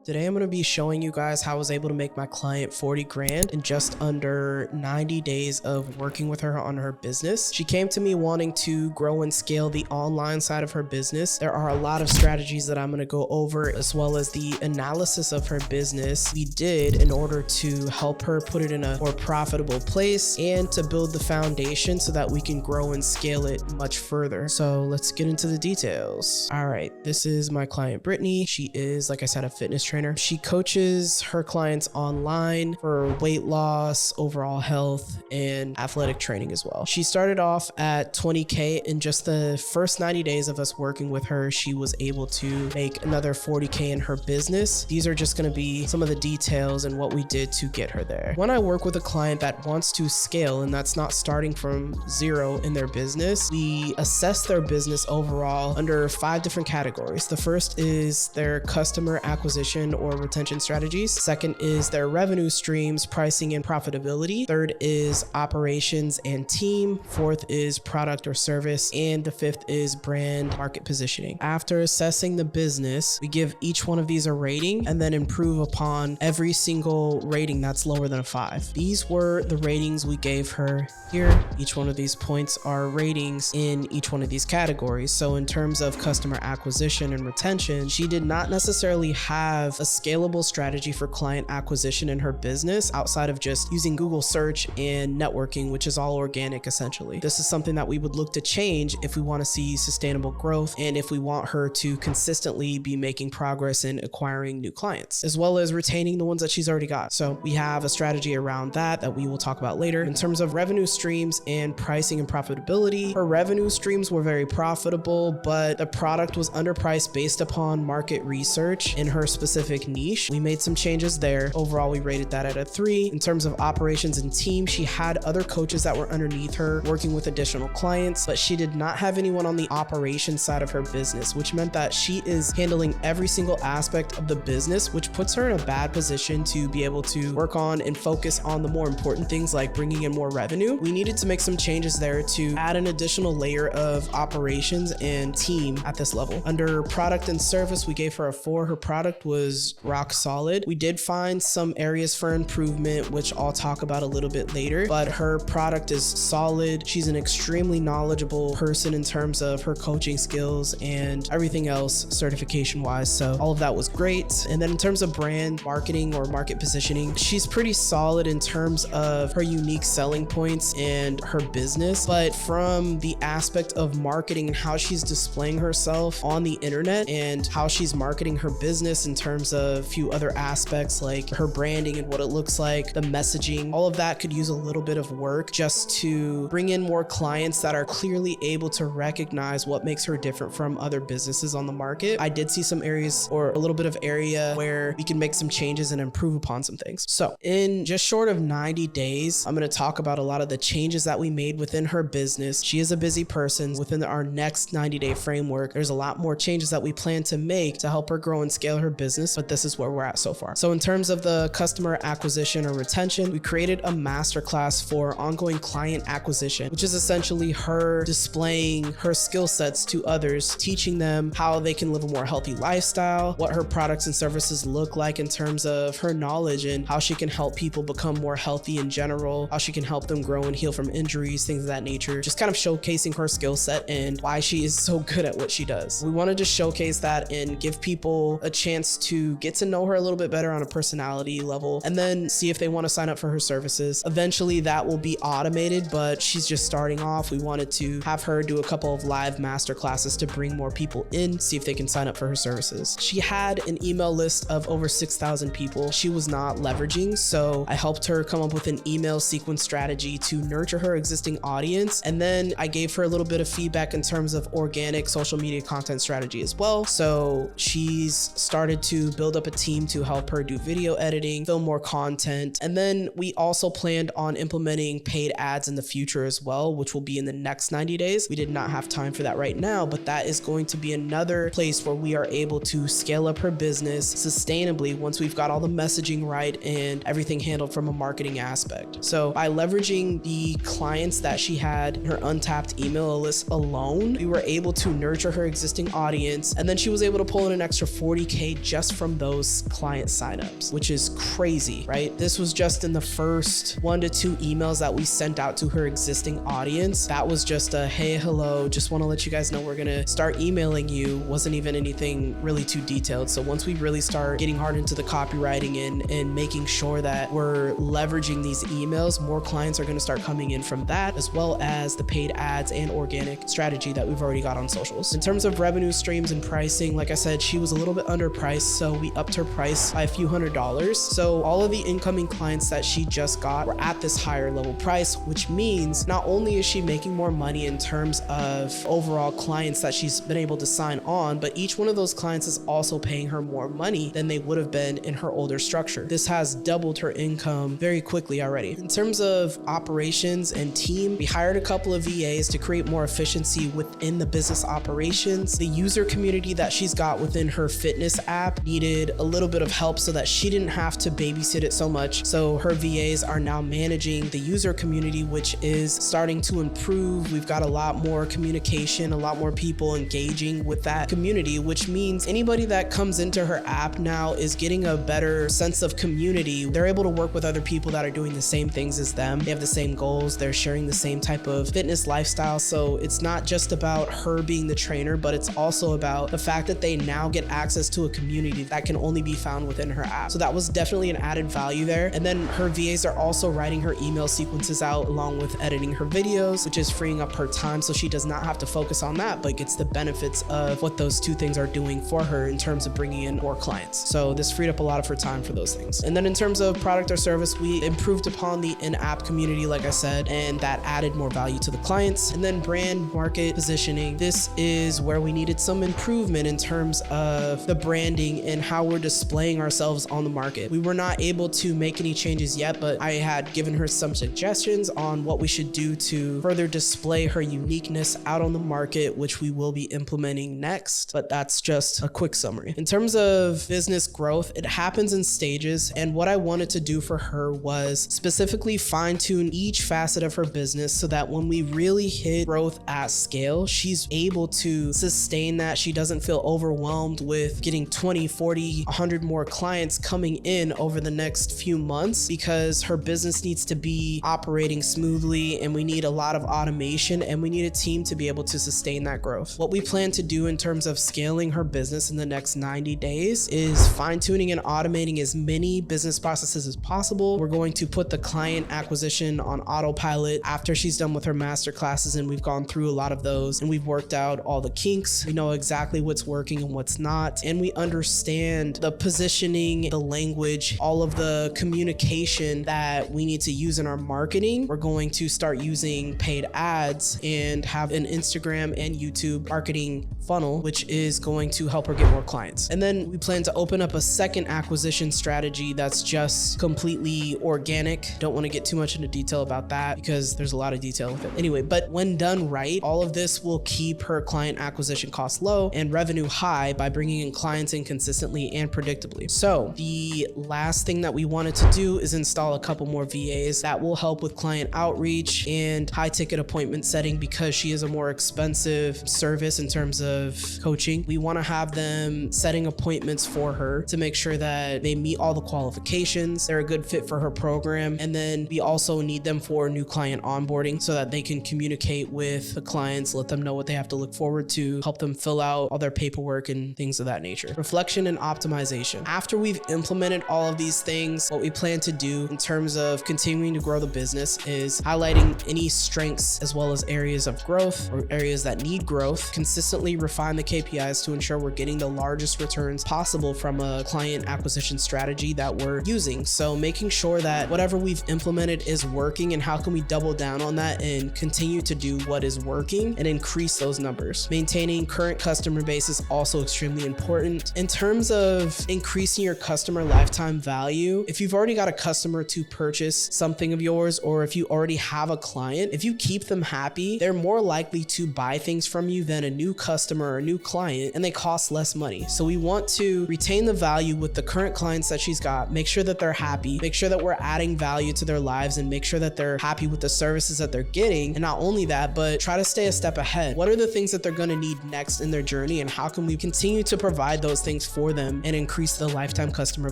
Today I'm going to be showing you guys how I was able to make my client 40 grand in just under 90 days of working with her on her business. She came to me wanting to grow and scale the online side of her business. There are a lot of strategies that I'm going to go over, as well as the analysis of her business we did in order to help her put it in a more profitable place and to build the foundation so that we can grow and scale it much further. So let's get into the details. All right, this is my client Brittany. She is, like I said, a fitness trainer. She coaches her clients online for weight loss, overall health, and athletic training as well. She started off at 20K. In just the first 90 days of us working with her, she was able to make another 40K in her business. These are just going to be some of the details and what we did to get her there. When I work with a client that wants to scale, and that's not starting from zero in their business, we assess their business overall under 5 different categories. The first is their customer acquisition or retention strategies. Second is their revenue streams, pricing, and profitability. Third is operations and team. Fourth is product or service. And the fifth is brand market positioning. After assessing the business, we give each one of these a rating and then improve upon every single rating that's lower than a 5. These were the ratings we gave her here. Each one of these points are ratings in each one of these categories. So in terms of customer acquisition and retention, she did not necessarily have a scalable strategy for client acquisition in her business outside of just using Google search and networking, which is all organic essentially. This is something that we would look to change if we want to see sustainable growth and if we want her to consistently be making progress in acquiring new clients, as well as retaining the ones that she's already got. So we have a strategy around that we will talk about later. In terms of revenue streams and pricing and profitability, her revenue streams were very profitable, but the product was underpriced based upon market research in her specific niche. We made some changes there. Overall, we rated that at a 3. In terms of operations and team, she had other coaches that were underneath her working with additional clients, but she did not have anyone on the operations side of her business, which meant that she is handling every single aspect of the business, which puts her in a bad position to be able to work on and focus on the more important things like bringing in more revenue. We needed to make some changes there to add an additional layer of operations and team at this level. Under product and service, we gave her a 4. Her product was rock solid. We did find some areas for improvement, which I'll talk about a little bit later, but her product is solid. She's an extremely knowledgeable person in terms of her coaching skills and everything else certification wise. So all of that was great. And then in terms of brand marketing or market positioning, she's pretty solid in terms of her unique selling points and her business, but from the aspect of marketing and how she's displaying herself on the internet and how she's marketing her business in terms of a few other aspects like her branding and what it looks like, the messaging, all of that could use a little bit of work just to bring in more clients that are clearly able to recognize what makes her different from other businesses on the market. I did see some areas or a little bit of area where we can make some changes and improve upon some things. So in just short of 90 days, I'm going to talk about a lot of the changes that we made within her business. She is a busy person. Within our next 90-day framework, there's a lot more changes that we plan to make to help her grow and scale her business, but this is where we're at so far. So in terms of the customer acquisition or retention, we created a masterclass for ongoing client acquisition, which is essentially her displaying her skill sets to others, teaching them how they can live a more healthy lifestyle, what her products and services look like in terms of her knowledge and how she can help people become more healthy in general, how she can help them grow and heal from injuries, things of that nature, just kind of showcasing her skill set and why she is so good at what she does. We wanted to showcase that and give people a chance to get to know her a little bit better on a personality level and then see if they want to sign up for her services. Eventually that will be automated, but she's just starting off. We wanted to have her do a couple of live master classes to bring more people in, see if they can sign up for her services. She had an email list of over 6,000 people she was not leveraging, so I helped her come up with an email sequence strategy to nurture her existing audience, and then I gave her a little bit of feedback in terms of organic social media content strategy as well. So she's started to build up a team to help her do video editing, film more content. And then we also planned on implementing paid ads in the future as well, which will be in the next 90 days. We did not have time for that right now, but that is going to be another place where we are able to scale up her business sustainably once we've got all the messaging right and everything handled from a marketing aspect. So by leveraging the clients that she had in her untapped email list alone, we were able to nurture her existing audience. And then she was able to pull in an extra 40K just just from those client signups, which is crazy, right? This was just in the first 1 to 2 emails that we sent out to her existing audience. That was just a, hey, hello, just want to let you guys know we're gonna start emailing you. Wasn't even anything really too detailed. So once we really start getting hard into the copywriting and making sure that we're leveraging these emails, more clients are gonna start coming in from that, as well as the paid ads and organic strategy that we've already got on socials. In terms of revenue streams and pricing, like I said, she was a little bit underpriced, so we upped her price by a few $100s. So all of the incoming clients that she just got were at this higher level price, which means not only is she making more money in terms of overall clients that she's been able to sign on, but each one of those clients is also paying her more money than they would have been in her older structure. This has doubled her income very quickly already. In terms of operations and team, we hired a couple of VAs to create more efficiency within the business operations. The user community that she's got within her fitness app needed a little bit of help so that she didn't have to babysit it so much. So her VAs are now managing the user community, which is starting to improve. We've got a lot more communication, a lot more people engaging with that community, which means anybody that comes into her app now is getting a better sense of community. They're able to work with other people that are doing the same things as them. They have the same goals. They're sharing the same type of fitness lifestyle. So it's not just about her being the trainer, but it's also about the fact that they now get access to a community that can only be found within her app. So that was definitely an added value there. And then her VAs are also writing her email sequences out along with editing her videos, which is freeing up her time so she does not have to focus on that, but gets the benefits of what those two things are doing for her in terms of bringing in more clients. So this freed up a lot of her time for those things. And then in terms of product or service, we improved upon the in-app community, like I said, and that added more value to the clients. And then brand market positioning. This is where we needed some improvement in terms of the branding and how we're displaying ourselves on the market. We were not able to make any changes yet, but I had given her some suggestions on what we should do to further display her uniqueness out on the market, which we will be implementing next. But that's just a quick summary. In terms of business growth, it happens in stages. And what I wanted to do for her was specifically fine-tune each facet of her business so that when we really hit growth at scale, she's able to sustain that. She doesn't feel overwhelmed with getting 20, 40, 100 more clients coming in over the next few months, because her business needs to be operating smoothly and we need a lot of automation and we need a team to be able to sustain that growth. What we plan to do in terms of scaling her business in the next 90 days is fine-tuning and automating as many business processes as possible. We're going to put the client acquisition on autopilot after she's done with her master classes, and we've gone through a lot of those and we've worked out all the kinks. We know exactly what's working and what's not, and we understand the positioning, the language, all of the communication that we need to use in our marketing. We're going to start using paid ads and have an Instagram and YouTube marketing funnel, which is going to help her get more clients. And then we plan to open up a second acquisition strategy that's just completely organic. Don't want to get too much into detail about that because there's a lot of detail with it. Anyway, but when done right, all of this will keep her client acquisition costs low and revenue high by bringing in clients in consistently and predictably. So the last thing that we wanted to do is install a couple more VAs that will help with client outreach and high ticket appointment setting, because she is a more expensive service in terms of coaching. We want to have them setting appointments for her to make sure that they meet all the qualifications, they're a good fit for her program. And then we also need them for new client onboarding so that they can communicate with the clients, let them know what they have to look forward to, help them fill out all their paperwork and things of that nature. Reflection and optimization. After we've implemented all of these things, what we plan to do in terms of continuing to grow the business is highlighting any strengths as well as areas of growth or areas that need growth, consistently refine the KPIs to ensure we're getting the largest returns possible from a client acquisition strategy that we're using. So making sure that whatever we've implemented is working, and how can we double down on that and continue to do what is working and increase those numbers. Maintaining current customer base is also extremely important. In terms of increasing your customer lifetime value, if you've already got a customer to purchase something of yours, or if you already have a client, if you keep them happy, they're more likely to buy things from you than a new customer or a new client, and they cost less money. So we want to retain the value with the current clients that she's got, make sure that they're happy, make sure that we're adding value to their lives, and make sure that they're happy with the services that they're getting. And not only that, but try to stay a step ahead. What are the things that they're going to need next in their journey, and how can we continue to provide those things for for them and increase the lifetime customer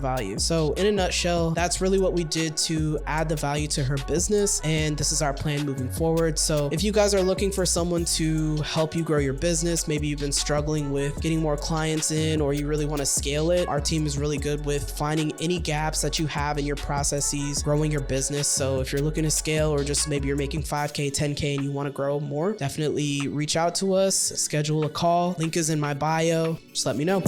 value. So in a nutshell, that's really what we did to add the value to her business, and this is our plan moving forward. So if you guys are looking for someone to help you grow your business, maybe you've been struggling with getting more clients in, or you really want to scale it, our team is really good with finding any gaps that you have in your processes, growing your business. So if you're looking to scale, or just maybe you're making 5K, 10K and you want to grow more, definitely reach out to us, schedule a call. Link is in my bio. Just let me know.